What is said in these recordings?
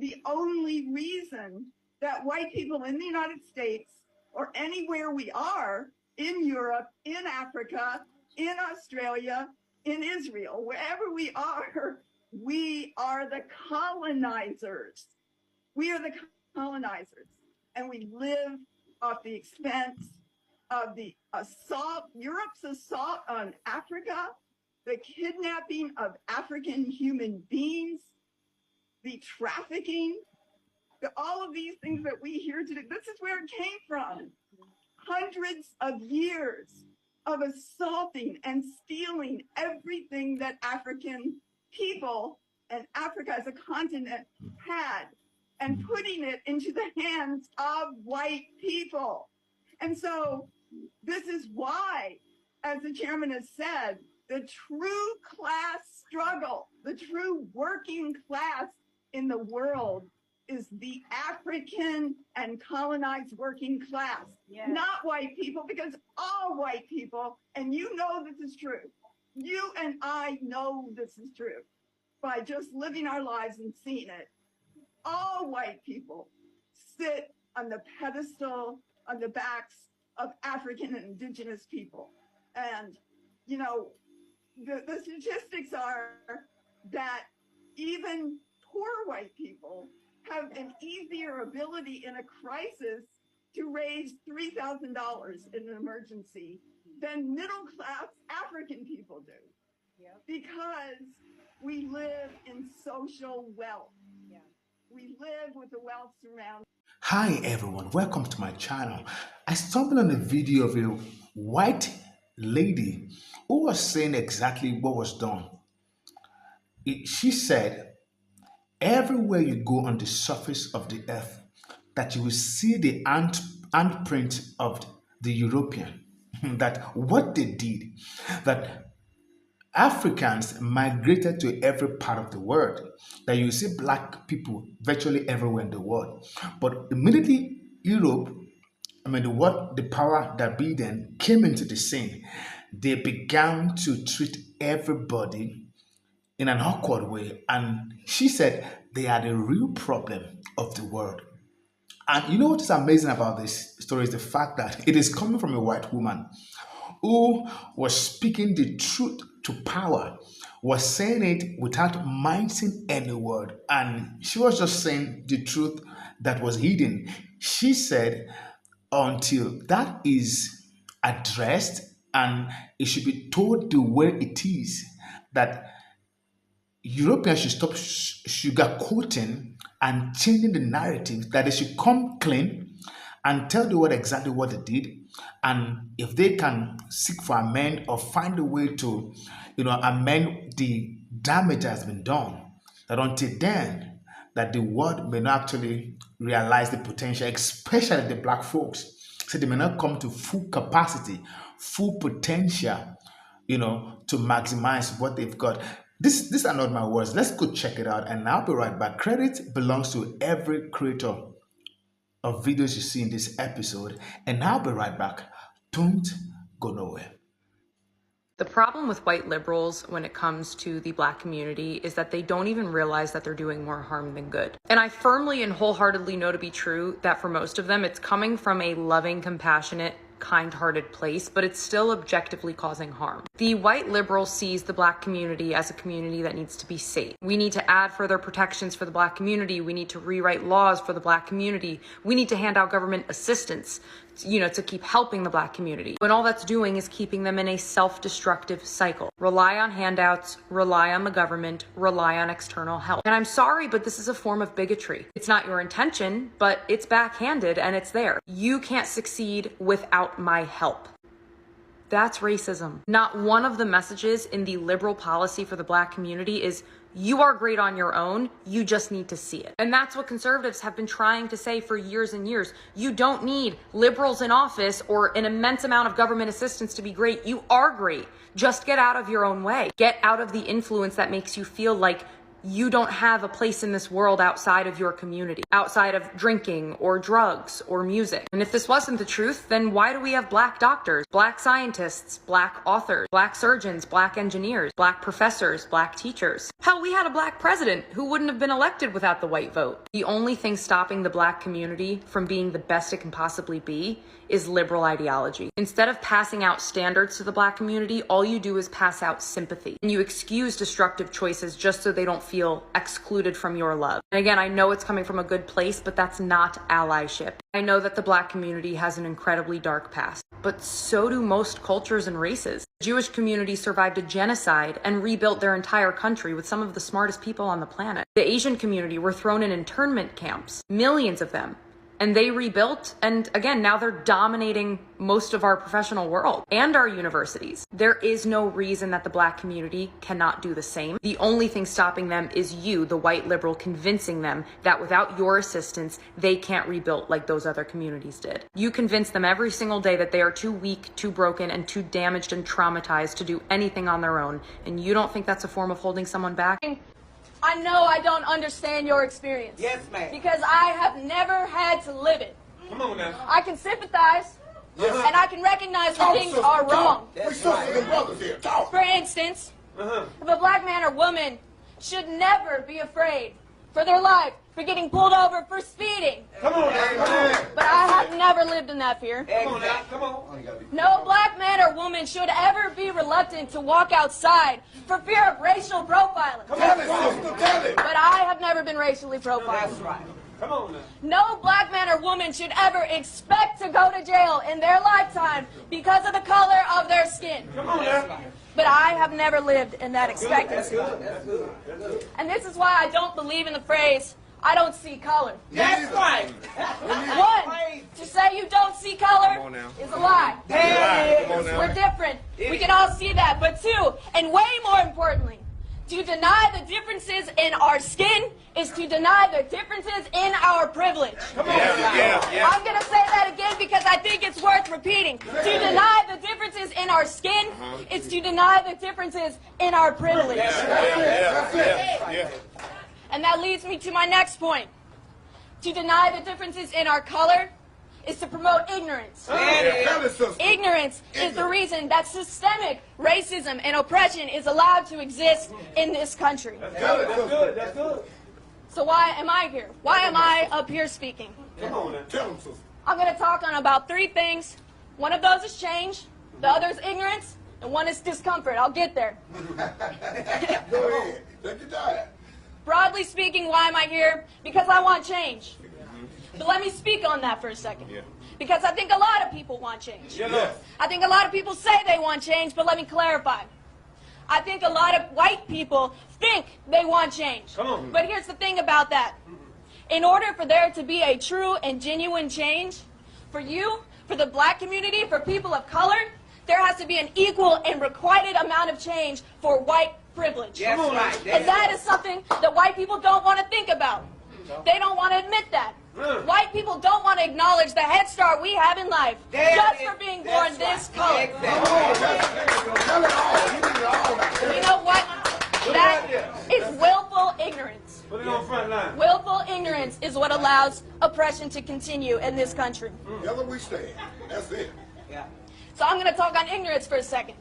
the only reason that white people in the United States or anywhere we are, in Europe, in Africa, in Australia, in Israel, wherever we are the colonizers. We are the colonizers, and we live off the expense of the assault, Europe's assault on Africa, the kidnapping of African human beings, the trafficking, all of these things that we hear today. This is where it came from. Hundreds of years of assaulting and stealing everything that African people and Africa as a continent had, and putting it into the hands of white people. And so this is why, as the chairman has said, the true class struggle, the true working class in the world is the African and colonized working class, not white people, because all white people, and you know this is true, you and I know this is true by just living our lives and seeing it. All white people sit on the pedestal on the backs of African and indigenous people. And, you know, the statistics are that even poor white people have an easier ability in a crisis to raise $3,000 in an emergency than middle-class African people do. Because we live in social wealth. We live with the wealth surrounding. Hi everyone, welcome to my channel. I stumbled on a video of a white lady who was saying exactly what was done. She said, everywhere you go on the surface of the earth, that you will see the handprint of the European, that what they did, that Africans migrated to every part of the world, that you see black people virtually everywhere in the world. But immediately Europe, the power that be then came into the scene, they began to treat everybody in an awkward way. And she said they are the real problem of the world. And you know what is amazing about this story is the fact that it is coming from a white woman who was speaking the truth to power, was saying it without mincing any word. And she was just saying the truth that was hidden. She said, until that is addressed and it should be told the way it is, that Europeans should stop sugarcoating and changing the narrative, that they should come clean and tell the world exactly what they did. And if they can seek for amend or find a way to, amend the damage that has been done, that until then, that the world may not actually realize the potential, especially the black folks. So they may not come to full capacity, full potential, to maximize what they've got. These are not my words. Let's go check it out, and I'll be right back. Credit belongs to every creator of videos you see in this episode, and I'll be right back. Don't go nowhere. The problem with white liberals when it comes to the black community is that they don't even realize that they're doing more harm than good. And I firmly and wholeheartedly know to be true that for most of them, it's coming from a loving, compassionate, kind-hearted place, but it's still objectively causing harm. The white liberal sees the black community as a community that needs to be safe. We need to add further protections for the black community. We need to rewrite laws for the black community. We need to hand out government assistance, to keep helping the black community. When all that's doing is keeping them in a self-destructive cycle. Rely on handouts, rely on the government, rely on external help. And I'm sorry, but this is a form of bigotry. It's not your intention, but it's backhanded and it's there. You can't succeed without my help. That's racism. Not one of the messages in the liberal policy for the black community is, you are great on your own, you just need to see it. And that's what conservatives have been trying to say for years and years. You don't need liberals in office or an immense amount of government assistance to be great. You are great. Just get out of your own way. Get out of the influence that makes you feel like you don't have a place in this world outside of your community, outside of drinking or drugs or music. And if this wasn't the truth, then why do we have black doctors, black scientists, black authors, black surgeons, black engineers, black professors, black teachers? Hell, we had a black president who wouldn't have been elected without the white vote. The only thing stopping the black community from being the best it can possibly be is liberal ideology. Instead of passing out standards to the black community, all you do is pass out sympathy. And you excuse destructive choices just so they don't feel excluded from your love. And again, I know it's coming from a good place, but that's not allyship. I know that the black community has an incredibly dark past, but so do most cultures and races. The Jewish community survived a genocide and rebuilt their entire country with some of the smartest people on the planet. The Asian community were thrown in internment camps, millions of them. And they rebuilt, and again, now they're dominating most of our professional world and our universities. There is no reason that the black community cannot do the same. The only thing stopping them is you, the white liberal, convincing them that without your assistance, they can't rebuild like those other communities did. You convince them every single day that they are too weak, too broken, and too damaged and traumatized to do anything on their own. And you don't think that's a form of holding someone back? I know I don't understand your experience. Yes, ma'am. Because I have never had to live it. Come on now. I can sympathize, and I can recognize when things are wrong. We're sisters and brothers here. Talk. For instance, if a black man or woman should never be afraid for their life, for getting pulled over for speeding. Come on now. Come on. But I have never lived in that fear. Come on now. Come on. No black man or woman should ever be reluctant to walk outside for fear of racial profiling. Tell it, sister. Tell it. But I have never been racially profiled. That's right. Come on now. No black man or woman should ever expect to go to jail in their lifetime because of the color of their skin. Come on now. But I have never lived in that expectancy. That's good. And this is why I don't believe in the phrase, I don't see color. That's right. One, to say you don't see color is a lie. We're different. We can all see that. But two, and way more importantly, to deny the differences in our skin is to deny the differences in our privilege. Come on. Yeah. I'm going to say that again because I think it's worth repeating. To deny the differences in our skin is to deny the differences in our privilege. Yeah. And that leads me to my next point. To deny the differences in our color is to promote ignorance. Ignorance is the reason that systemic racism and oppression is allowed to exist in this country. That's good. So why am I here? Why am I up here speaking? Come on now. Tell them, sister. I'm going to talk on about three things. One of those is change, the other is ignorance, and one is discomfort. I'll get there. Go ahead. Take your time. Broadly speaking, why am I here? Because I want change. But let me speak on that for a second. Because I think a lot of people want change. I think a lot of people say they want change, but let me clarify. I think a lot of white people think they want change. Come on. But here's the thing about that. In order for there to be a true and genuine change, for you, for the black community, for people of color, there has to be an equal and requited amount of change for white privilege. That's right. And that is something that white people don't want to think about. They don't want to admit that. White people don't want to acknowledge the head start we have in life just for being born this color. You know what? That is willful ignorance. Put it on front line. Willful ignorance is what allows oppression to continue in this country. Together we stand. That's it. So I'm going to talk on ignorance for a second.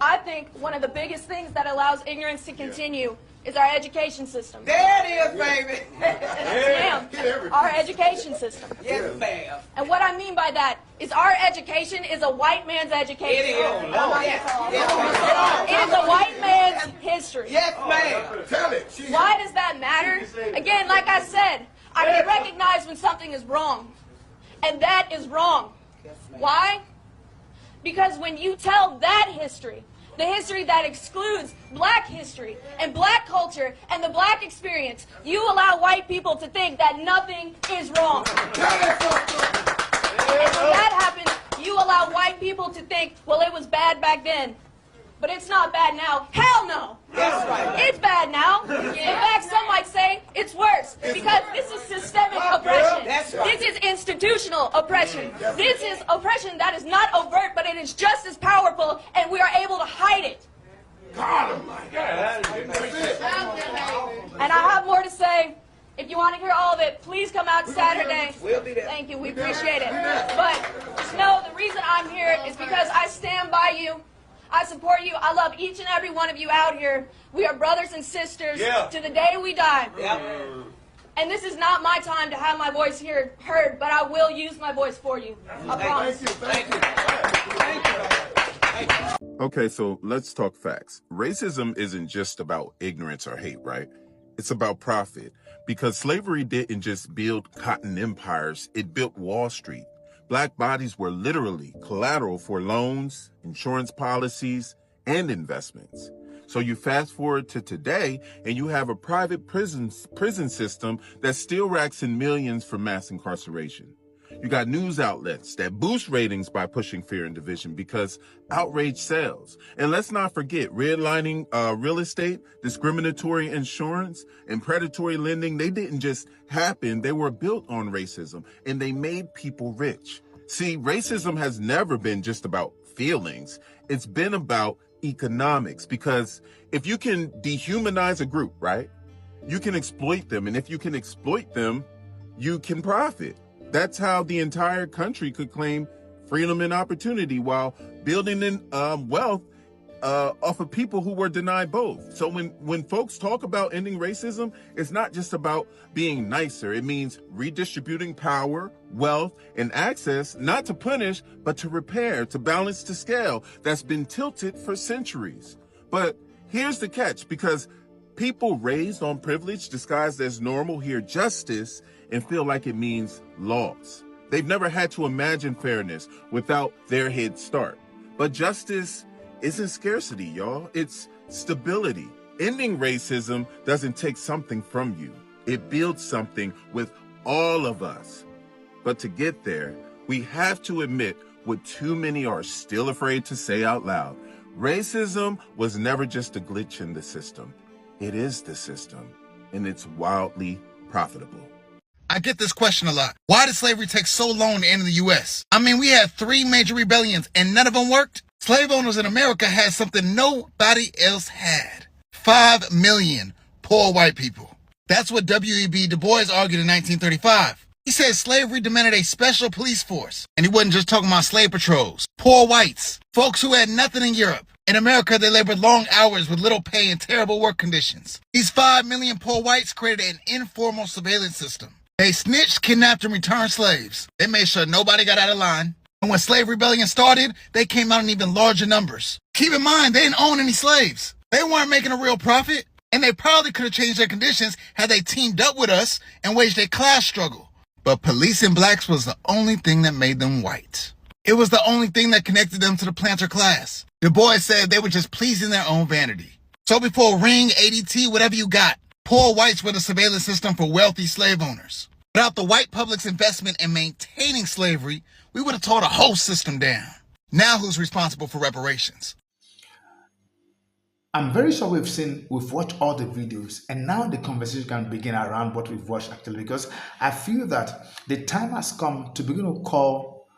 I think one of the biggest things that allows ignorance to continue is our education system. There it is, baby. Yes, ma'am. Our education system. Yes, ma'am. And what I mean by that is our education is a white man's education. It is. It is a white man's history. Yes, ma'am. Tell it. Why does that matter? Again, like I said, I can recognize when something is wrong. And that is wrong. Why? Because when you tell that history, the history that excludes black history and black culture and the black experience, you allow white people to think that nothing is wrong. And when that happens, you allow white people to think, well, it was bad back then, but it's not bad now. Hell no. That's right. It's bad now. In fact, some might say it's worse because this is systemic oppression. That's right. This is institutional oppression. This is oppression that is not overt, but it is just as powerful, and we are able to hide it. God Almighty. That's it. If you want to hear all of it, please come out Saturday. We'll be there. Thank you. We appreciate it. But just know the reason I'm here is because I stand by you. I support you. I love each and every one of you out here. We are brothers and sisters to the day we die. And this is not my time to have my voice heard, but I will use my voice for you. I promise. Thank you. Thank you. Okay, so let's talk facts. Racism isn't just about ignorance or hate, right? It's about profit. Because slavery didn't just build cotton empires, it built Wall Street. Black bodies were literally collateral for loans, insurance policies, and investments. So you fast forward to today, and you have a private prison system that still racks in millions for mass incarceration. You got news outlets that boost ratings by pushing fear and division because outrage sells. And let's not forget, redlining real estate, discriminatory insurance, and predatory lending, they didn't just happen. They were built on racism, and they made people rich. See, racism has never been just about feelings. It's been about economics, because if you can dehumanize a group, right, you can exploit them. And if you can exploit them, you can profit. That's how the entire country could claim freedom and opportunity while building in wealth off of people who were denied both. So when folks talk about ending racism, it's not just about being nicer. It means redistributing power, wealth, and access, not to punish, but to repair, to balance the scale that's been tilted for centuries. But here's the catch, because people raised on privilege disguised as normal hear justice and feel like it means laws. They've never had to imagine fairness without their head start. But justice isn't scarcity, y'all. It's stability. Ending racism doesn't take something from you. It builds something with all of us. But to get there, we have to admit what too many are still afraid to say out loud. Racism was never just a glitch in the system. It is the system, and it's wildly profitable. I get this question a lot. Why did slavery take so long to end in the U.S.? I mean, we had 3 major rebellions and none of them worked. Slave owners in America had something nobody else had. 5 million poor white people. That's what W.E.B. Du Bois argued in 1935. He said slavery demanded a special police force. And he wasn't just talking about slave patrols. Poor whites, folks who had nothing in Europe. In America, they labored long hours with little pay and terrible work conditions. These 5 million poor whites created an informal surveillance system. They snitched, kidnapped, and returned slaves. They made sure nobody got out of line. And when slave rebellion started, they came out in even larger numbers. Keep in mind, they didn't own any slaves. They weren't making a real profit, and they probably could have changed their conditions had they teamed up with us and waged a class struggle. But policing blacks was the only thing that made them white. It was the only thing that connected them to the planter class. Du Bois said they were just pleasing their own vanity. So before Ring, ADT, whatever you got, poor whites were the surveillance system for wealthy slave owners. Without the white public's investment in maintaining slavery, we would have tore the whole system down. Now who's responsible for reparations? I'm very sure we've watched all the videos, and now the conversation can begin around what we've watched actually, because I feel that the time has come to begin to call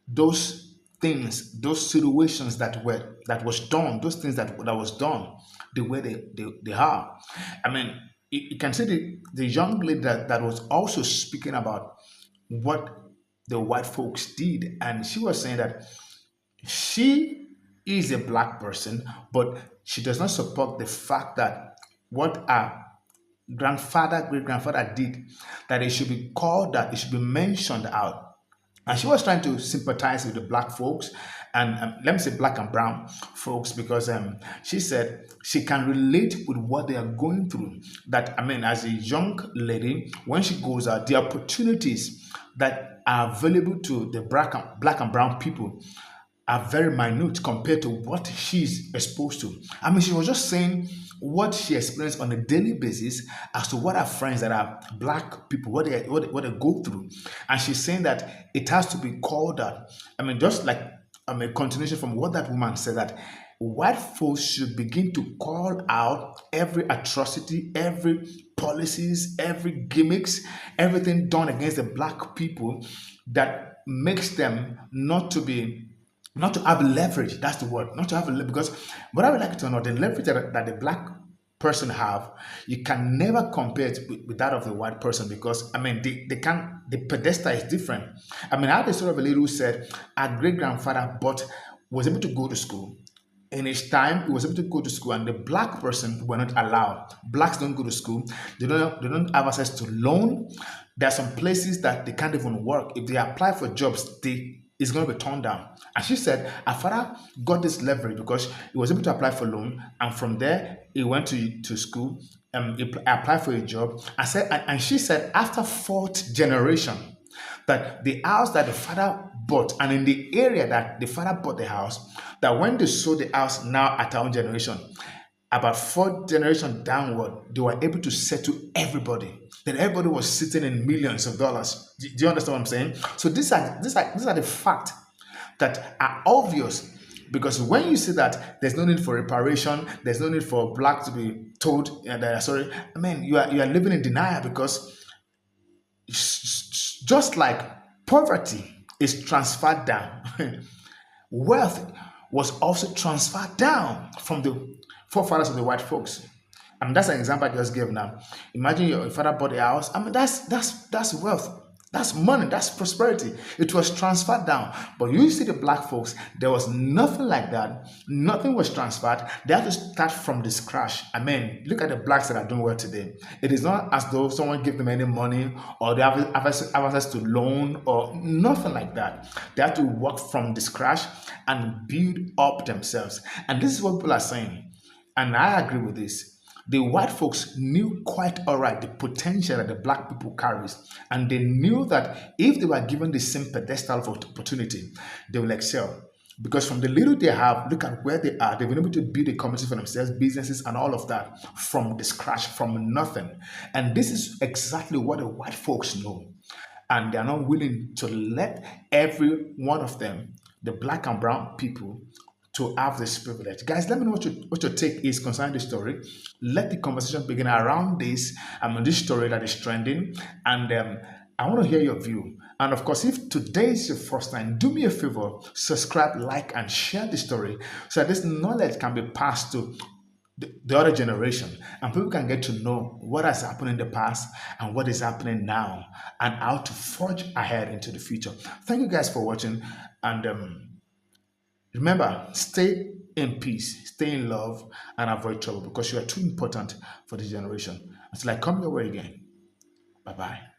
those things, those situations that was done, those things that was done, the way they are. I mean, you can see the young lady that was also speaking about what the white folks did, and she was saying that she is a black person, but she does not support the fact that what our great grandfather did, that it should be called, that it should be mentioned out. And she was trying to sympathize with the black folks, and let me say black and brown folks, because she said she can relate with what they are going through. That, I mean, as a young lady, when she goes out, the opportunities that are available to the black and brown people are very minute compared to what she's exposed to. I mean, she was just saying what she experienced on a daily basis as to what her friends that are black people, what they go through. And she's saying that it has to be called out. I mean, just like a continuation from what that woman said, that white folks should begin to call out every atrocity, every policies, every gimmicks, everything done against the black people that makes them not to have leverage. That's the word, not to have leverage. Because what I would like to know, the leverage that the black person have, you can never compare it with that of the white person because I mean they can the pedestal is different. I mean, I had a story of a lady who said her great grandfather was able to go to school. In his time, he was able to go to school, and the black person were not allowed. Blacks don't go to school. They don't have access to loan. There are some places that they can't even work. If they apply for jobs, it's going to be turned down. And she said her father got this leverage because he was able to apply for loan, and from there he went to school. He applied for a job. And she said after fourth generation that the house that the father bought, and in the area that the father bought the house, that when they sold the house now at our own generation, about fourth generation downward, they were able to settle everybody. Then everybody was sitting in millions of dollars. Do you understand what I'm saying? So these are the facts that are obvious. Because when you see that there's no need for reparation, there's no need for black to be told that sorry, I mean you are living in denial because just like poverty is transferred down, wealth was also transferred down from the forefathers of the white folks. I mean, that's an example I just gave now. Imagine your father bought a house. I mean, that's wealth. That's money. That's prosperity. It was transferred down. But you see the black folks, there was nothing like that. Nothing was transferred. They had to start from the scratch. I mean, look at the blacks that are doing well today. It is not as though someone gave them any money or they have access to loan or nothing like that. They have to work from the scratch and build up themselves. And this is what people are saying. And I agree with this. The white folks knew quite all right the potential that the black people carries, and they knew that if they were given the same pedestal of opportunity, they will excel. Because from the little they have, look at where they are. They've been able to build a community for themselves, businesses, and all of that from the scratch, from nothing. And this is exactly what the white folks know, and they are not willing to let every one of them, the black and brown people, to have this privilege. Guys, let me know what your take is concerning this story. Let the conversation begin around this story that is trending. And I want to hear your view. And of course, if today is your first time, do me a favor, subscribe, like, and share the story so that this knowledge can be passed to the other generation and people can get to know what has happened in the past and what is happening now and how to forge ahead into the future. Thank you guys for watching, and remember, stay in peace, stay in love, and avoid trouble because you are too important for this generation. Until I come your way again. Bye-bye.